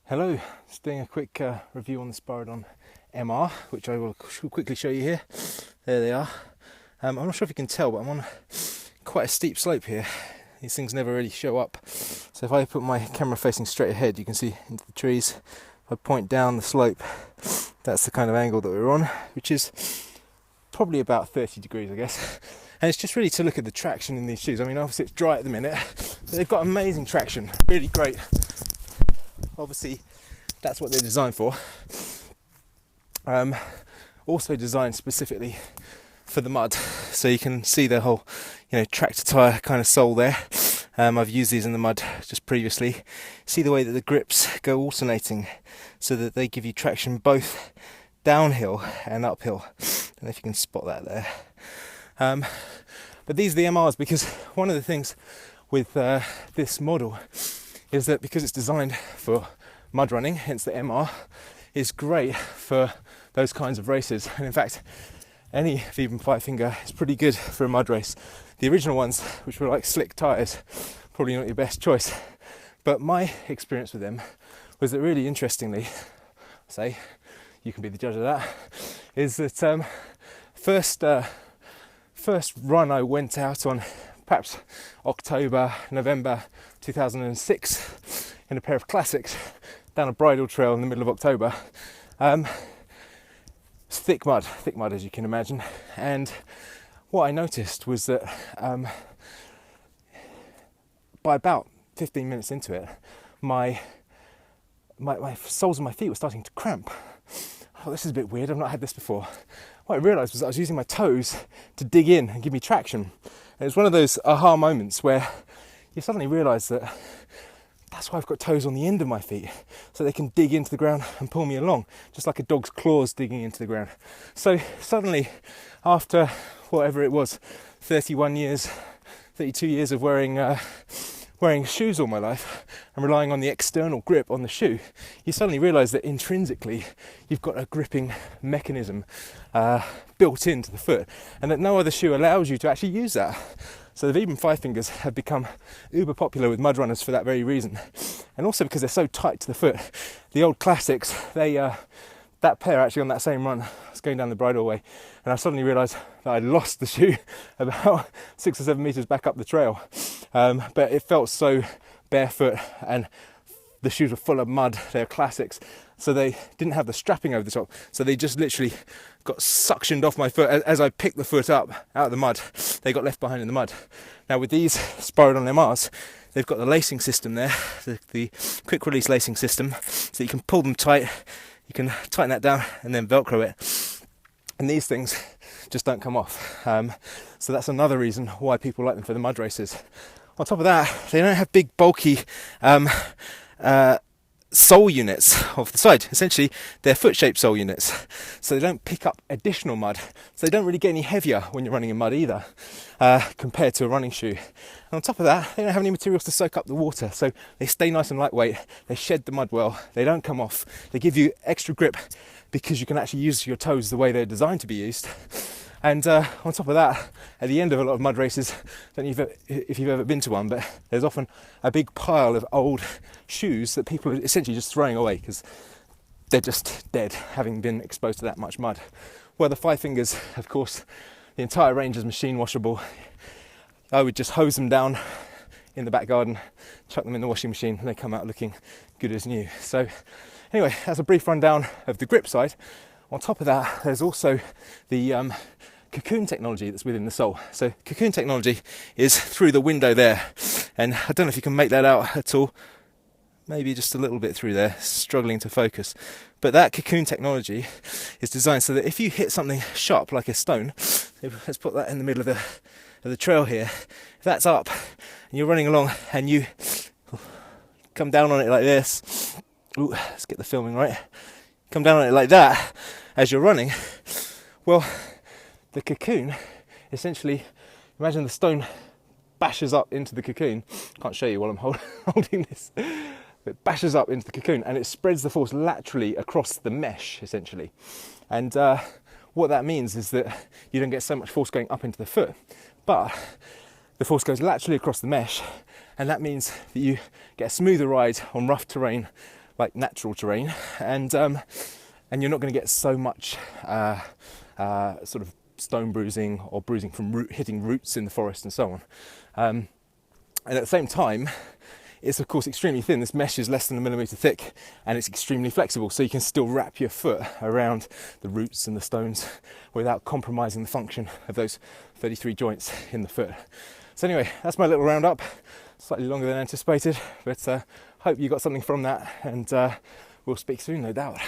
Hello, just doing a quick review on the Spyridon MR, which I will quickly show you here. There they are. I'm not sure if you can tell, but I'm on quite a steep slope here. These things never really show up. So if I put my camera facing straight ahead, you can see into the trees. If I point down the slope, that's the kind of angle that we're on, which is probably about 30 degrees, I guess. And it's just really to look at the traction in these shoes. I mean, obviously it's dry at the minute, but they've got amazing traction, really great. Obviously, that's what they're designed for. Also designed specifically for the mud, so you can see the whole, tractor tire kind of sole there. I've used these in the mud just previously. See the way that the grips go alternating, so that they give you traction both downhill and uphill. I don't know if you can spot that there. But these are the MRs because one of the things with this model is that because it's designed for mud running, hence the MR, is great for those kinds of races. And in fact, any Vibram FiveFinger is pretty good for a mud race. The original ones, which were like slick tyres, probably not your best choice. But my experience with them was that really interestingly, say, you can be the judge of that, is that first run I went out on, perhaps October, November 2006, in a pair of classics down a bridle trail in the middle of October. Thick mud as you can imagine. And what I noticed was that by about 15 minutes into it, my soles of my feet were starting to cramp. Oh, this is a bit weird, I've not had this before. What I realised was that I was using my toes to dig in and give me traction. And it was one of those aha moments where you suddenly realise that that's why I've got toes on the end of my feet, so they can dig into the ground and pull me along, just like a dog's claws digging into the ground. So suddenly, after whatever it was, 32 years of wearing shoes all my life and relying on the external grip on the shoe, you suddenly realise that intrinsically you've got a gripping mechanism built into the foot, and that no other shoe allows you to actually use that. So the Vibram FiveFingers have become uber popular with mud runners for that very reason, and also because they're so tight to the foot. The old classics, that pair actually on that same run, I was going down the bridleway, and I suddenly realised that I'd lost the shoe about 6 or 7 metres back up the trail. But it felt so barefoot, and the shoes were full of mud. They're classics, so they didn't have the strapping over the top, so they just literally got suctioned off my foot as I picked the foot up out of the mud. They got left behind in the mud. Now with these Spyridon MRs, they've got the lacing system there, the quick release lacing system, so you can pull them tight, you can tighten that down and then Velcro it. And these things just don't come off. So that's another reason why people like them for the mud races. On top of that, they don't have big bulky sole units off the side. Essentially, they're foot-shaped sole units, so they don't pick up additional mud. So they don't really get any heavier when you're running in mud either, compared to a running shoe. And on top of that, they don't have any materials to soak up the water, so they stay nice and lightweight. They shed the mud well. They don't come off. They give you extra grip because you can actually use your toes the way they're designed to be used. And on top of that, at the end of a lot of mud races, I don't know if you've ever been to one, but there's often a big pile of old shoes that people are essentially just throwing away because they're just dead, having been exposed to that much mud. Well, the FiveFingers, of course, the entire range is machine washable. I would just hose them down in the back garden, chuck them in the washing machine, and they come out looking good as new. So anyway, that's a brief rundown of the grip side. On top of that, there's also the cocoon technology that's within the sole. So cocoon technology is through the window there, and I don't know if you can make that out at all. Maybe just a little bit through there, struggling to focus. But that cocoon technology is designed so that if you hit something sharp like a stone, let's put that in the middle of the trail here, if that's up and you're running along and you come down on it like this, ooh, let's get the filming right, come down on it like that as you're running, well, the cocoon, essentially, imagine the stone bashes up into the cocoon. Can't show you while I'm holding this. It bashes up into the cocoon and it spreads the force laterally across the mesh, essentially. And what that means is that you don't get so much force going up into the foot, but the force goes laterally across the mesh, and that means that you get a smoother ride on rough terrain, like natural terrain, and you're not going to get so much sort of stone bruising or bruising from hitting roots in the forest and so on. And at the same time, it's of course extremely thin. This mesh is less than 1 millimetre thick, and it's extremely flexible, so you can still wrap your foot around the roots and the stones without compromising the function of those 33 joints in the foot. So anyway, that's my little roundup. Slightly longer than anticipated, but hope you got something from that, and we'll speak soon, no doubt.